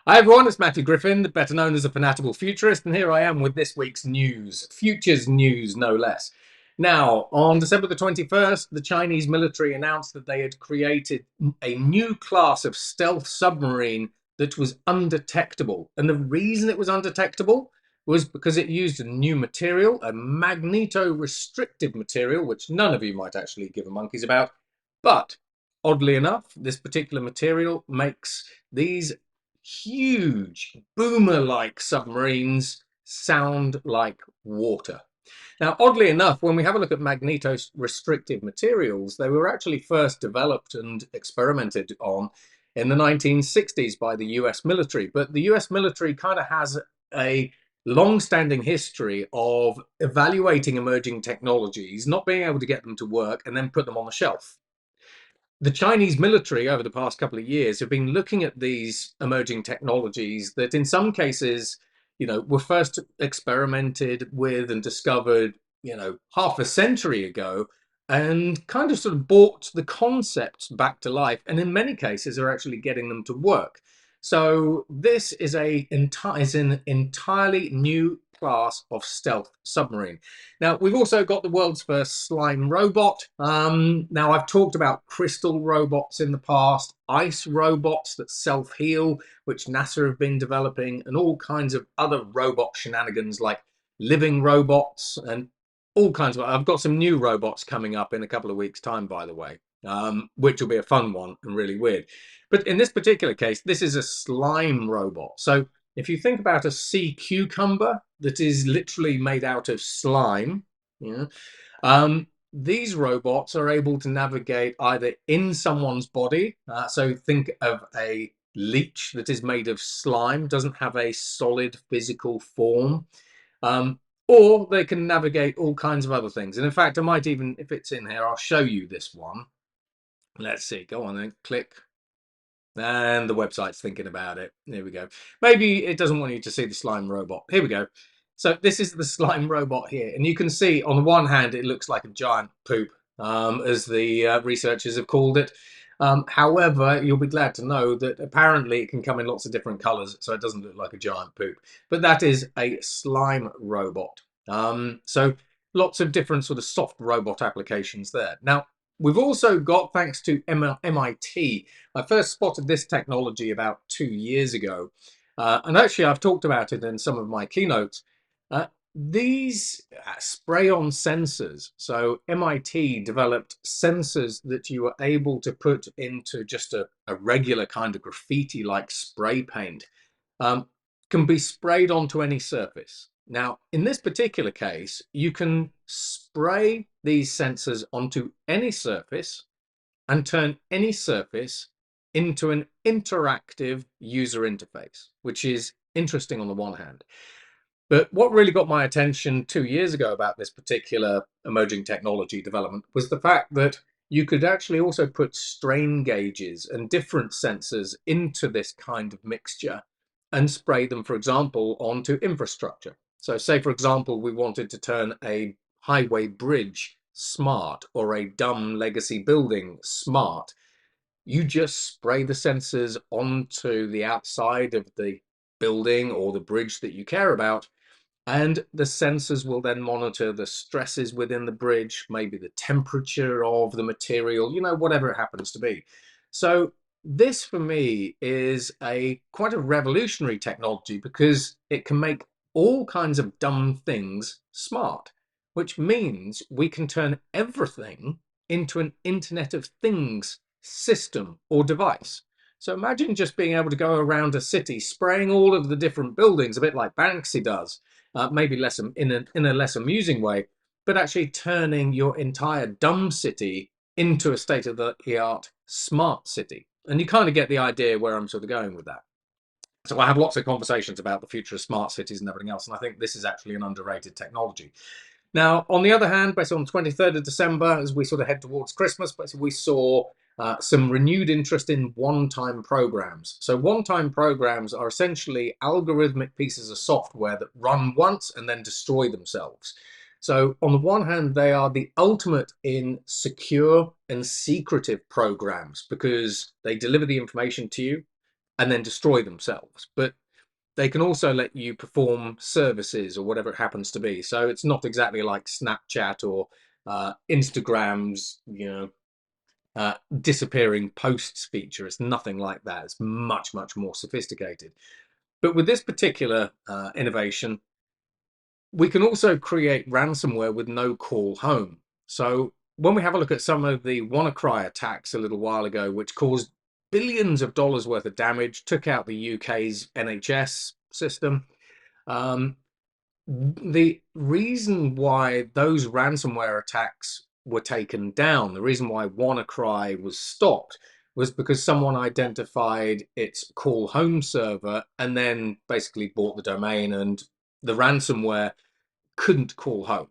Hi everyone, it's Matthew Griffin, better known as a fanatical futurist, and here I am with this week's news. Futures news, no less. Now, on December the 21st, the Chinese military announced that they had created a new class of stealth submarine that was undetectable. And the reason it was undetectable was because it used a new material, a magneto-restrictive material, which none of you might actually give a monkey's about. But oddly enough, this particular material makes these huge boomer-like submarines sound like water. Now, oddly enough, when we have a look at magneto-restrictive materials, they were actually first developed and experimented on in the 1960s by the US military. But the US military kind of has a long-standing history of evaluating emerging technologies, not being able to get them to work, and then put them on the shelf. The Chinese military over the past couple of years have been looking at these emerging technologies that in some cases, were first experimented with and discovered, half a century ago, and kind of sort of brought the concepts back to life, and in many cases are actually getting them to work. So this is an entirely new class of stealth submarine. Now, we've also got the world's first slime robot. Now, I've talked about crystal robots in the past, ice robots that self-heal, which NASA have been developing, and all kinds of other robot shenanigans like living robots and all kinds of. I've got some new robots coming up in a couple of weeks' time, by the way, which will be a fun one and really weird. But in this particular case, this is a slime robot. So if you think about a sea cucumber that is literally made out of slime, yeah, these robots are able to navigate either in someone's body. So think of a leech that is made of slime, doesn't have a solid physical form. Um, or they can navigate all kinds of other things. And in fact, I might even, if it's in here, I'll show you this one. Let's see, go on then, click. And the website's thinking about it. Here we go. Maybe it doesn't want you to see the slime robot. Here we go. So this is the slime robot here. And you can see on the one hand, it looks like a giant poop, as the researchers have called it. However, you'll be glad to know that apparently it can come in lots of different colors, so it doesn't look like a giant poop. But that is a slime robot. So lots of different sort of soft robot applications there. Now, we've also got, thanks to MIT, I first spotted this technology about 2 years ago. And actually, I've talked about it in some of my keynotes. These spray-on sensors, so MIT developed sensors that you were able to put into just a regular kind of graffiti-like spray paint, can be sprayed onto any surface. Now, in this particular case, you can spray these sensors onto any surface and turn any surface into an interactive user interface, which is interesting on the one hand. But what really got my attention 2 years ago about this particular emerging technology development was the fact that you could actually also put strain gauges and different sensors into this kind of mixture and spray them, for example, onto infrastructure. So say, for example, we wanted to turn a highway bridge smart or a dumb legacy building smart. You just spray the sensors onto the outside of the building or the bridge that you care about, and the sensors will then monitor the stresses within the bridge, maybe the temperature of the material, whatever it happens to be. So this for me is quite a revolutionary technology because it can make all kinds of dumb things smart, which means we can turn everything into an Internet of Things system or device. So imagine just being able to go around a city spraying all of the different buildings, a bit like Banksy does, maybe less in a less amusing way, but actually turning your entire dumb city into a state-of-the-art smart city. And you kind of get the idea where I'm sort of going with that. So I have lots of conversations about the future of smart cities and everything else, and I think this is actually an underrated technology. Now, on the other hand, basically on the 23rd of December, as we sort of head towards Christmas, basically we saw some renewed interest in one-time programs. So one-time programs are essentially algorithmic pieces of software that run once and then destroy themselves. So on the one hand, they are the ultimate in secure and secretive programs because they deliver the information to you and then destroy themselves. But they can also let you perform services or whatever it happens to be. So it's not exactly like Snapchat or Instagram's, disappearing posts feature. It's nothing like that. It's much, much more sophisticated. But with this particular innovation, we can also create ransomware with no call home. So when we have a look at some of the WannaCry attacks a little while ago, which caused billions of dollars worth of damage, took out the UK's NHS system, um, the reason why those ransomware attacks were taken down, the reason why WannaCry was stopped, was because someone identified its call home server and then basically bought the domain, and the ransomware couldn't call home.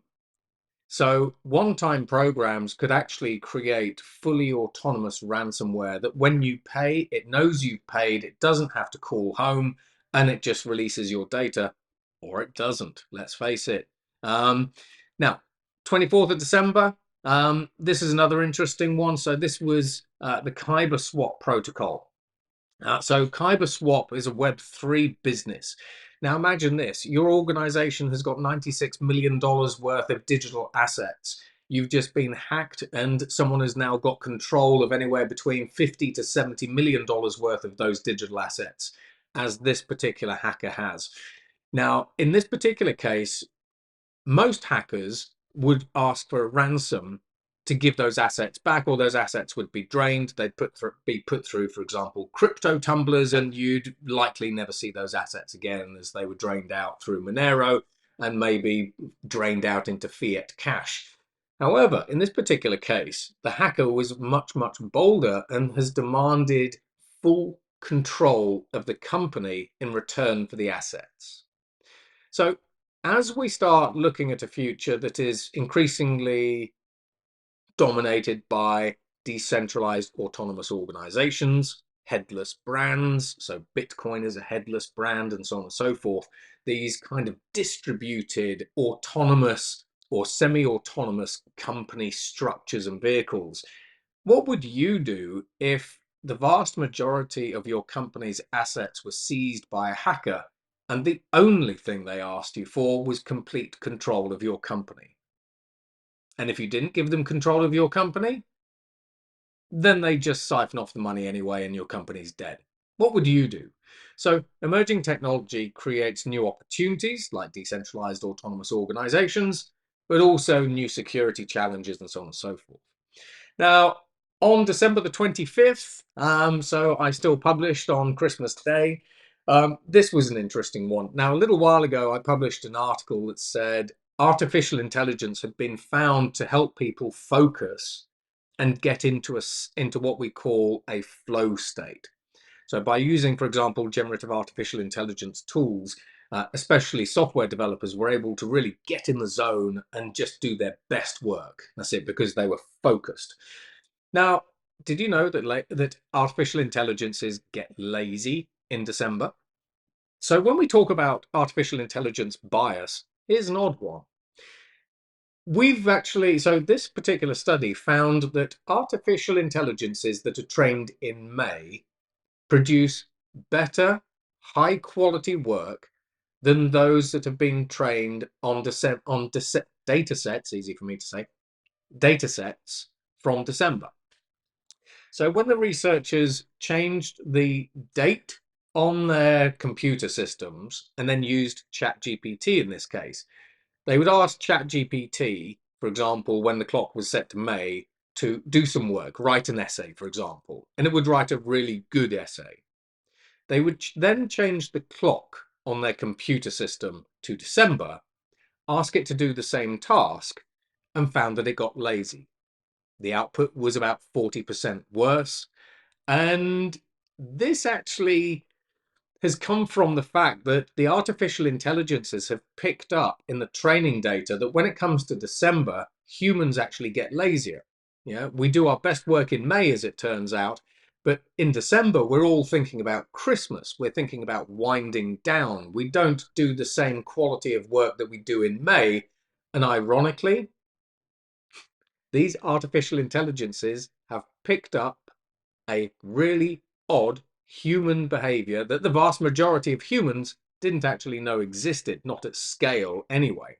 So one-time programs could actually create fully autonomous ransomware that when you pay, it knows you've paid, it doesn't have to call home, and it just releases your data, or it doesn't, let's face it. Now, 24th of December, this is another interesting one. So this was the Kyber Swap protocol. So Kyber Swap is a Web3 business. Now imagine this, your organization has got $96 million worth of digital assets. You've just been hacked and someone has now got control of anywhere between 50 to $70 million worth of those digital assets, as this particular hacker has. Now, in this particular case, most hackers would ask for a ransom to give those assets back, or those assets would be drained. They'd be put through, for example, crypto tumblers, and you'd likely never see those assets again, as they were drained out through Monero and maybe drained out into fiat cash. However, in this particular case, the hacker was much, much bolder and has demanded full control of the company in return for the assets. So as we start looking at a future that is increasingly dominated by decentralized autonomous organizations, headless brands, so Bitcoin is a headless brand, and so on and so forth, these kind of distributed autonomous or semi-autonomous company structures and vehicles, what would you do if the vast majority of your company's assets were seized by a hacker and the only thing they asked you for was complete control of your company? And if you didn't give them control of your company, then they just siphon off the money anyway and your company's dead. What would you do? So emerging technology creates new opportunities like decentralized autonomous organizations, but also new security challenges and so on and so forth. Now, on December the 25th, so I still published on Christmas Day, this was an interesting one. Now, a little while ago, I published an article that said artificial intelligence had been found to help people focus and get into what we call a flow state. So by using, for example, generative artificial intelligence tools, especially software developers were able to really get in the zone and just do their best work. That's it, because they were focused. Now, did you know that artificial intelligences get lazy in December? So when we talk about artificial intelligence bias, here's an odd one. So this particular study found that artificial intelligences that are trained in May produce better, high quality work than those that have been trained on data sets, easy for me to say, data sets from December. So when the researchers changed the date on their computer systems and then used ChatGPT in this case, they would ask ChatGPT, for example, when the clock was set to May, to do some work, write an essay, for example, and it would write a really good essay. They would then change the clock on their computer system to December, ask it to do the same task, and found that it got lazy. The output was about 40% worse. And this actually has come from the fact that the artificial intelligences have picked up in the training data that when it comes to December, humans actually get lazier. Yeah, we do our best work in May, as it turns out, but in December, we're all thinking about Christmas. We're thinking about winding down. We don't do the same quality of work that we do in May. And ironically, these artificial intelligences have picked up a really odd human behavior that the vast majority of humans didn't actually know existed, not at scale anyway.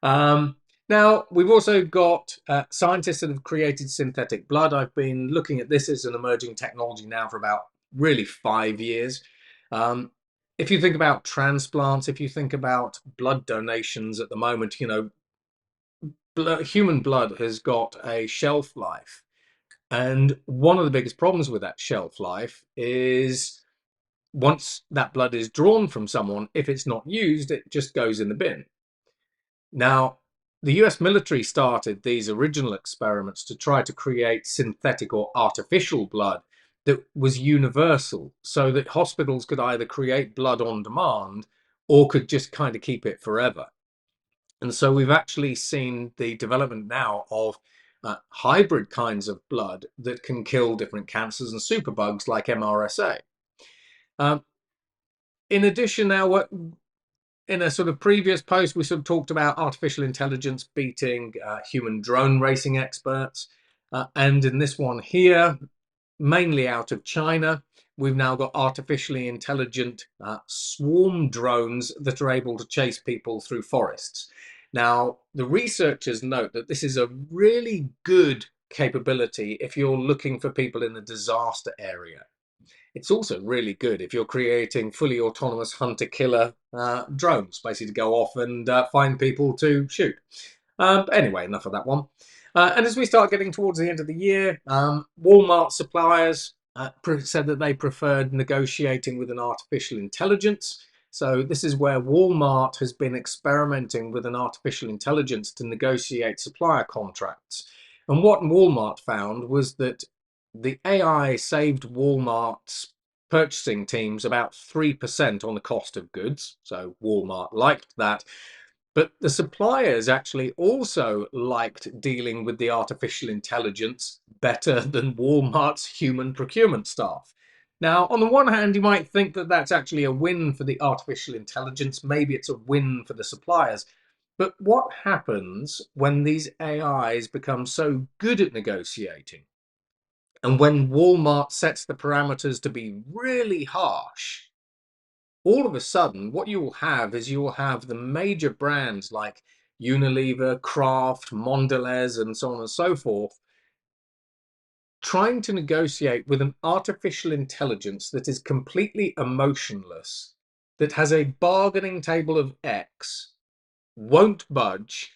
Um, Now, we've also got scientists that have created synthetic blood. I've been looking at this as an emerging technology now for about really 5 years. Um, if you think about transplants, if you think about blood donations at the moment, human blood has got a shelf life. And one of the biggest problems with that shelf life is once that blood is drawn from someone, if it's not used, it just goes in the bin. Now, the US military started these original experiments to try to create synthetic or artificial blood that was universal so that hospitals could either create blood on demand or could just kind of keep it forever. And so we've actually seen the development now of hybrid kinds of blood that can kill different cancers and superbugs like MRSA. Um, in addition, now, in a sort of previous post, we sort of talked about artificial intelligence beating human drone racing experts. And in this one here, mainly out of China, we've now got artificially intelligent swarm drones that are able to chase people through forests. Now, the researchers note that this is a really good capability if you're looking for people in a disaster area. It's also really good if you're creating fully autonomous hunter-killer drones, basically to go off and find people to shoot. But anyway, enough of that one. And as we start getting towards the end of the year, Walmart suppliers said that they preferred negotiating with an artificial intelligence. So this is where Walmart has been experimenting with an artificial intelligence to negotiate supplier contracts. And what Walmart found was that the AI saved Walmart's purchasing teams about 3% on the cost of goods. So Walmart liked that. But the suppliers actually also liked dealing with the artificial intelligence better than Walmart's human procurement staff. Now, on the one hand, you might think that that's actually a win for the artificial intelligence. Maybe it's a win for the suppliers. But what happens when these AIs become so good at negotiating? And when Walmart sets the parameters to be really harsh, all of a sudden, what you will have is you will have the major brands like Unilever, Kraft, Mondelez, and so on and so forth, trying to negotiate with an artificial intelligence that is completely emotionless, that has a bargaining table of X, won't budge,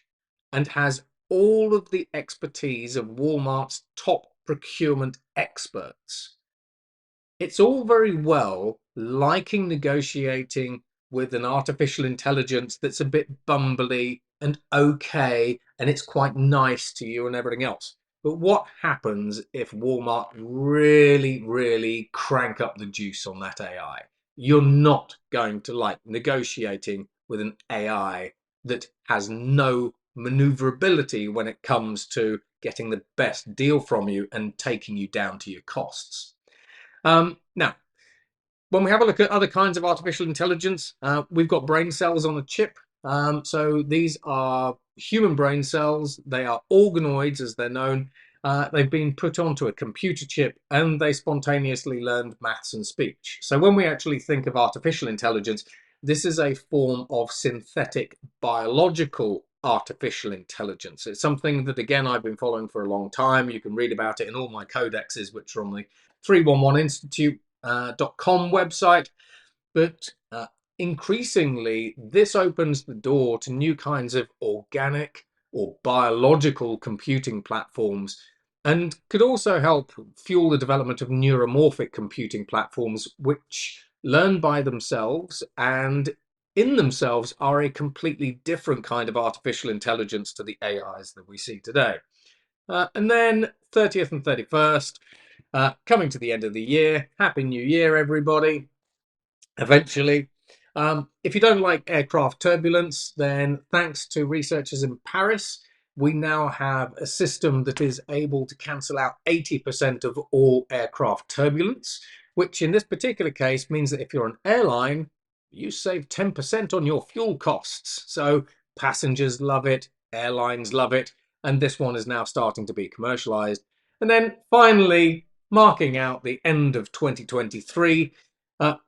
and has all of the expertise of Walmart's top procurement experts. It's all very well liking negotiating with an artificial intelligence that's a bit bumbly and okay, and it's quite nice to you and everything else. But what happens if Walmart really, really crank up the juice on that AI? You're not going to like negotiating with an AI that has no maneuverability when it comes to getting the best deal from you and taking you down to your costs. Now, when we have a look at other kinds of artificial intelligence, we've got brain cells on a chip. So these are human brain cells. They are organoids, as they're known. They've been put onto a computer chip and they spontaneously learned maths and speech. So when we actually think of artificial intelligence, this is a form of synthetic biological artificial intelligence. It's something that, again, I've been following for a long time. You can read about it in all my codexes, which are on the 311institute.com website. But increasingly, this opens the door to new kinds of organic or biological computing platforms and could also help fuel the development of neuromorphic computing platforms, which learn by themselves and in themselves are a completely different kind of artificial intelligence to the AIs that we see today. And then 30th and 31st, coming to the end of the year. Happy New Year, everybody. Eventually. If you don't like aircraft turbulence, then thanks to researchers in Paris, we now have a system that is able to cancel out 80% of all aircraft turbulence, which in this particular case means that if you're an airline, you save 10% on your fuel costs. So passengers love it, airlines love it, and this one is now starting to be commercialized. And then finally, marking out the end of 2023.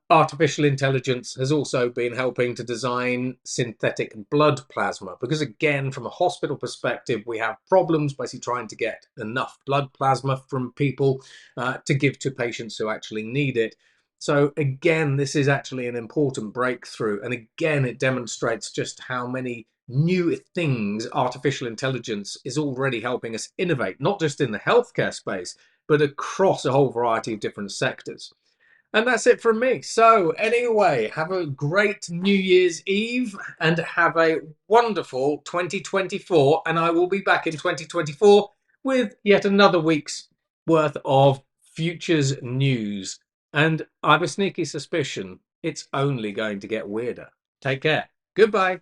Artificial intelligence has also been helping to design synthetic blood plasma because, again, from a hospital perspective, we have problems basically trying to get enough blood plasma from people to give to patients who actually need it. So again, this is actually an important breakthrough. And again, it demonstrates just how many new things artificial intelligence is already helping us innovate, not just in the healthcare space, but across a whole variety of different sectors. And that's it from me. So, anyway, have a great New Year's Eve and have a wonderful 2024. And I will be back in 2024 with yet another week's worth of futures news. And I have a sneaky suspicion it's only going to get weirder. Take care. Goodbye.